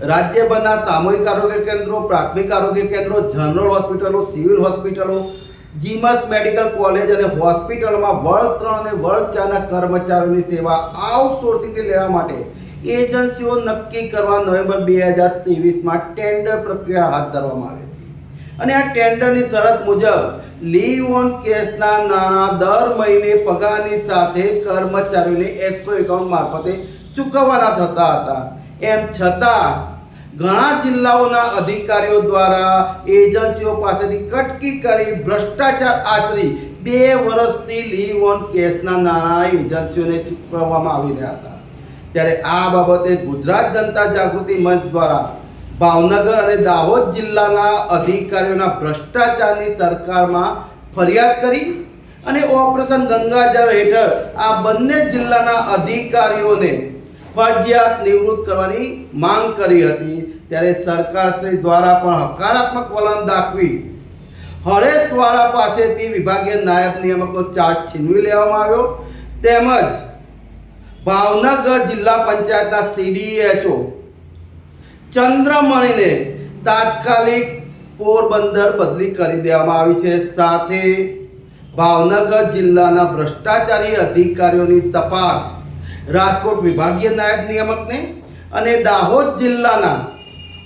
રાજ્યભરના સામૂહિક આરોગ્ય કેન્દ્રો, પ્રાથમિક આરોગ્ય કેન્દ્રો, જનરલ હોસ્પિટલો, સિવિલ હોસ્પિટલો, જીમસ મેડિકલ કોલેજ અને હોસ્પિટલમાં વર્ગ 3 અને વર્ગ 4ના કર્મચારીઓની સેવા આઉટસોર્સિંગથી લેવા માટે એજન્સીઓ નક્કી કરવા નવેમ્બર 2023માં ટેન્ડર પ્રક્રિયા હાથ ધરવામાં આવી હતી અને આ ટેન્ડરની શરત મુજબ લીવ ઓન કેસના નાણાં દર મહિને પગારની સાથે કર્મચારીઓને એસ્ક્રો એકાઉન્ટ મારફતે ચૂકવવાના થતા હતા। એમ છતાં ઘણા જિલ્લાઓના અધિકારીઓ દ્વારા એજન્સીઓ પાસેથી કટકી કરી ભ્રષ્ટાચાર આચરી 2 વર્ષથી લીવ ઓન કેસના નાણાં એજન્સીઓને ચૂકવવામાં આવી રહ્યા હતા। ત્યારે આ બાબતે ગુજરાત જનતા જાગૃતિ મંચ દ્વારા ભાવનગર અને દાહોદ જિલ્લાના અધિકારીઓના ભ્રષ્ટાચારની સરકારમાં ફરિયાદ કરી અને ઓપરેશન ગંગાજળ હેઠળ આ બંને જિલ્લાના અધિકારીઓને ફરજિયાત નિવૃત્ત કરવાની માંગ કરી હતી। ત્યારે સરકારશ્રી દ્વારા પણ હકારાત્મક વલણ દાખવી હરેશવાળા પાસેથી વિભાગીય નાયબ નિયામકનો ચાર્જ છીનવી લેવામાં આવ્યો તેમજ ભાવનગર જિલ્લા પંચાયતના CDHO ચંદ્રમણીને તાત્કાલિક પોરબંદર બદલી કરી દેવામાં આવી છે। સાથે ભાવનગર જિલ્લાના ભ્રષ્ટાચારી અધિકારીઓની તપાસ રાજકોટ વિભાગીય નાયબ નિયામકને અને દાહોદ જિલ્લાના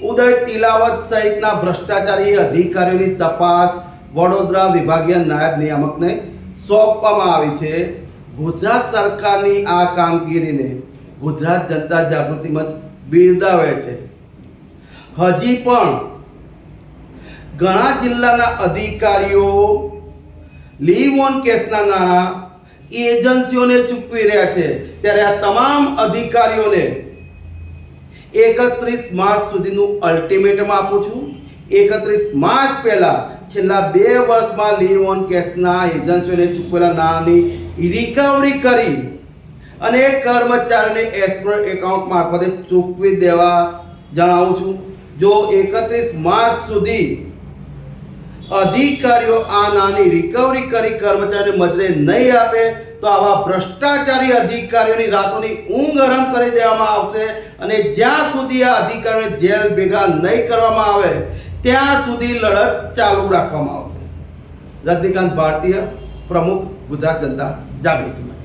ઉદય તિલાવત સહિતના ભ્રષ્ટાચારી અધિકારીઓની તપાસ વડોદરા વિભાગીય નાયબ નિયામકને સોંપવામાં આવી છે। ગુજરાત સરકારની આ કામગીરીને ગુજરાત જનતા જાગૃતિ મંચ બિરદાવે છે। હજી પણ ઘણા જિલ્લાના અધિકારીઓ લીવ ઓન કેસના નાણાં એજન્સીઓને ચૂકવી રહ્યા છે। ત્યારે આ તમામ અધિકારીઓને 31 માર્ચ સુધીનું અલ્ટિમેટમ આપું છું। 31 માર્ચ પહેલા છેલ્લા 2 વર્ષમાં લીવ ઓન કેસના એજન્સીઓને ચૂકવેલા નાણાંની રિકવરી કરી અને કર્મચારીઓને એસ્ક્રો એકાઉન્ટ મારફતે ચૂકવી દેવા જણાવું છું। જો 31 માર્ચ સુધી અધિકારીઓ આ નાની રિકવરી કરી કર્મચારીઓને મજૂરી નહીં આપે તો આવા ભ્રષ્ટાચારી અધિકારીઓની રાતોની ઊંઘ હરામ કરી દેવામાં આવશે અને જ્યાં સુધી આ અધિકારીઓને જેલ ભેગા નહીં કરવામાં આવે ત્યાં સુધી લડત ચાલુ રાખવામાં આવશે। રજનીકાંત ભારતીય, પ્રમુખ, ગુજરાત જનતા જાગૃતિ મંચ।